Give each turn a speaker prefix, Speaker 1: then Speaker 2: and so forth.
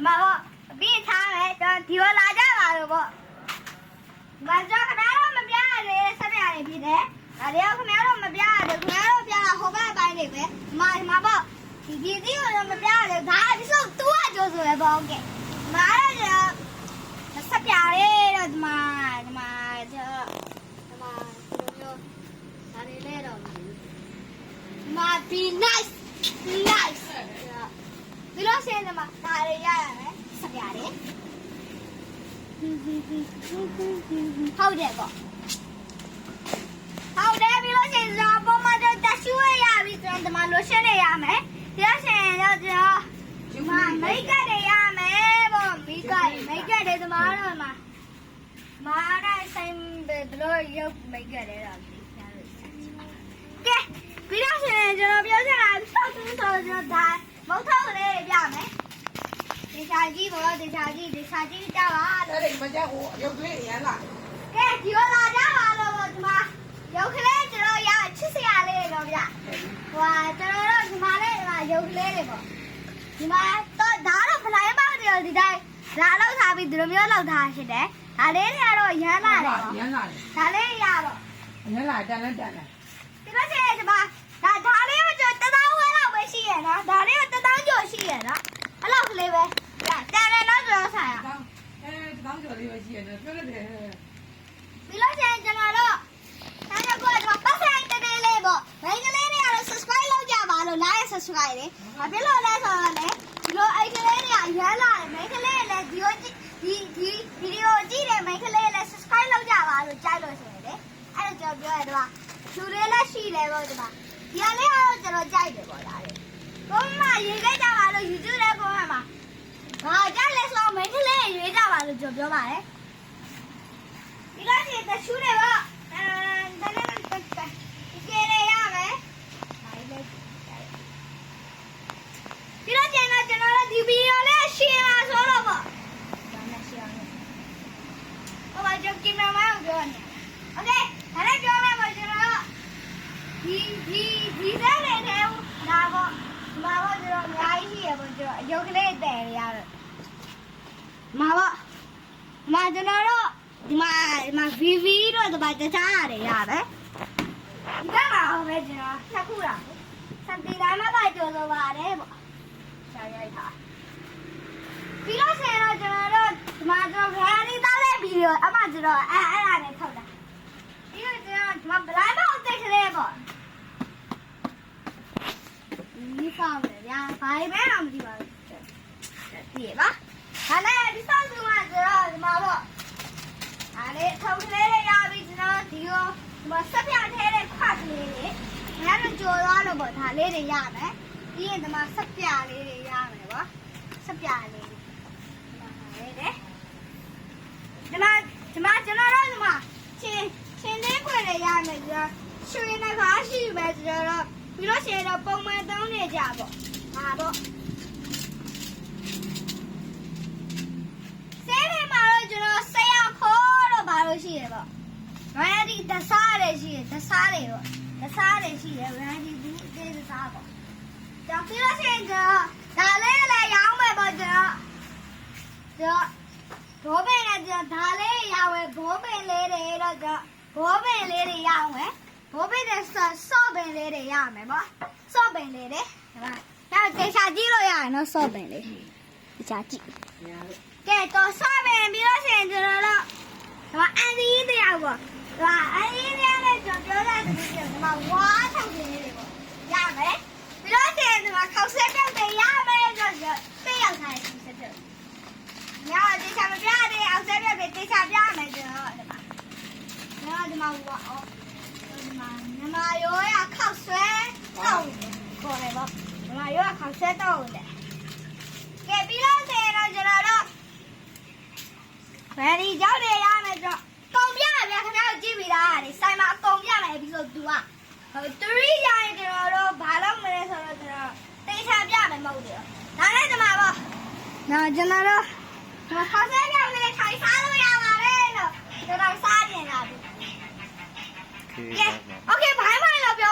Speaker 1: mà bộ bị thang này cho thiếu lá ra vào rồi bộ mà cho cái đó mà bia này sao bia này bị đấy là đeo cái méo mà bia được méo bia là không phải bài này vậy mà bộ thì gì mà bia được thả đi xuống tua cho rồi bộ cái mà là sắp bia đấy rồi mà mà be nice vì nó xem là mà ta đây ra này sắp nhà đấy hậu đẹp không hậu đẹp vì nó xem ra bông mà cho ta xuôi ra vì cho mà nó xem này ra mẹ thì nó xem cho mà mấy cái này ra mẹ mấy cái này thì mà rồi mà đây xem về rồi yêu mấy cái này là cái vì nó xem cho nó biểu ra sao cho ta mẫu thâu này ra mẹ để xài gì bộ để xài gì cho bà
Speaker 2: đây định mà cha hộ yêu cái gì là
Speaker 1: cái gì là ra bà rồi mà yêu cái này cho nó ya chích xe này rồi vậy và cho nó mà này là yêu cái này bộ nhưng mà tôi đã là phải làm bao nhiêu thì đây đã lâu thà bị đưa miếng lâu thà chứ đấy à đấy là rồi nhớ lại thà đấy là rồi
Speaker 2: nhớ lại cho nó chạy này
Speaker 1: thì nó sẽ cho bà thà đấy mà cho tao đâu cái nào mới xì nó thà đấy mà tao chưa xì nó nó lâu cái này vậy cha này nó rồi sao à
Speaker 2: tao chưa đi về gì nữa cứ để
Speaker 1: vì nó sẽ cho nó đó thà nó coi cho bắt sang cái này lên bộ mấy cái này là subscribe lâu chưa bà rồi like subscribe đấy mà biết lâu đây rồi này rồi ai cái này là nhớ lại mấy cái này là video chỉ để mấy cái này là subscribe lâu chưa bà rồi chạy rồi đấy anh cho biết rồi đó chú này là xì này rồi đóဒီကလေးကတော့ကျွန်တော်ကြိုက်တယ်ပေါ့ဒါလေ။ဘုမရေခဲကြပါလို့ယူကျတဲ့ဘုမမှာ။ဟာကြိုက်လဲဆိုမင်းကလေးရွေးကြပါလို့ကျွန်တော်ပြောပါတယ်။ဒီကနေ့တချူးတယ်ပေါ့။ဒီကေရရမယ်။ဒီတော့ကျွန်တော်တို့ဒီဗီဒီယိုလေးရှင်းပါဆိုတော့ပေါ့။ဒါနဲ့ရှင်းအောင်။ဟိုမှာကျွန်တော်ကင်မရာမန်ကိုပြောနေ။ Okay ဒါလည်းပြောမယ်ပေါ့ကျွန်တော်တို့ဒီတဲ့နေတယ်ဒါပေါ့မှာပေါ့ကျွန်တော်အများကြီးရှိရပေါ့ကျွန်တော်ရုပ်ကလေးတည်ရရတယ်မှာပေါ့မှာကျွန်တော်တို့ဒီမှာ VV တော့ဒီမှာတခြားရတယ်ရတယ်ဒီကမှာဟောပဲကျွန်တော်နှစ်ခုလားစံတီတိုင်းမှာကြိုးလို့ပါတယ်ပေါ့ရှားရိုက်တာပြီးတော့ဆင်တော့ကျွန်တော်တို့ဒီမှာကျွန်တော်ခရီးသားလေးဗီဒီယိုအမှကျွန်တော်အဲ့ဒါနဲ့ထုတ်တာဒီတော့ကျွန်တော်ဒီမှာဘလိုင်းမောက်တိတ်ကလေးပေါ့ဒီဆောင်တယ်ဗျာဘာပဲတော့မကြည့်ပါဘူးဒီပါဒါလည်းဒီဆောင်သူကဆိုတော့ဒီမှာပေါ့ဒါလေးထုံကလေးလေးရပြီကျွန်တော်ဒီကိုဒီမှာဆက်ပြထဲတဲ့ခွက်ကလေးတွေငါတို့ကြော်သွားလို့ပေါ့ဒါလေးတွေရမယ်ပြီးရင်ဒီမှာဆက်ပြလေးတွေရမယ်ပေါ့ဆက်ပြလေးတွေဒါလေးတွေဒီမှာကျွန်တော်တို့ဒီမှာချင်းသေးခွေတွေရမယ်ကျွန်တော်ရွှေနဲ့ကားရှိပဲကျွန်တော်ပြီးတော့ရှယ်တော့ပုံမှန်သုံးနေကြပေါ့ဟာပေါ့ဆဲနေမှာတော့ကျွန်တော်ဆရာခေါ်တော့ဘာလို့ရှိရပေါ့ဗန်ဒီတစားတွေရှိရတစားတွေပေါ့တစားတွေရှိရဗန်ဒီဘူးအသေးတစားပေါ့ကျွန်တော်ပြီးတော့ရှယ်တော့ဒါလေးလည်းရောင်းမယ်ပေါ့ကျွန်တော်ဘောပင်နဲ့ကျွန်တော်ဒါလေးရောင်းမယ်ဘောပင်လေးတွေတော့ကျွန်တော်ဘောပင်လေးတွေရောင်းမယ်ဘောပင်နဲ့ဆော့ပင်လေးတွေရမယ်ပေါ့ဆော့ပင်လေးတွေဒီမှာတော့တေချာကြည့်လို့ရရင်တော့ဆော့ပင်လေးတေချာကြည့်ကဲတော့ဆော့ပင်ပြီးတော့ရှင်ကျွန်တော်တို့ဒီမှာအန်ဒီတရားပေါ့ဒီမှာအန်ဒီတရားနဲ့ကျွန်တော်ပြောတာဒီမှာဝါးထောက်ပင်လေးတွေပေါ့ရမယ်ပြီးတော့ရှင်ဒီမှာခောက်ဆက်ပြုတ်တွေရမယ်ဆိုတော့သိရောက်ထားတယ်ဆက်ပြုတ်ညတေချာမပြတဲ့အောင်ဆက်ပြုတ်တွေတေချာပြမယ်ကျွန်တော်ဒီမှာဝါနမရိုးရခောက်ဆွဲတော့ခေါ်တယ်ပေါ့နမရိုးရခောက်ဆွဲတော့တယ်ကဲပြီးတော့တယ်တော့ကျွန်တော်တို့ဘယ်ဒီရောက်နေရမယ်တော့ကုန်ပြရခင်ဗျားကြည့်ပြီးသားလေဆိုင်မှာအကုန်ပြမယ်ပြီးတော့သူက3ရရင်ကျွန်တော်တို့ဘာလုပ်မလဲဆိုတော့ကျွန်တော်တေချာပြမယ်မဟုတ်ဘူးဒါနဲ့ဒီမှာပေါ့နော်ကျွန်တော်တို့ခောက်ဆွဲပြောင်းနေထိုင်စားလို့ရပါတယ်လို့ကျွန်တော်စားကျင်လာပြီOkay, bye bye, love you.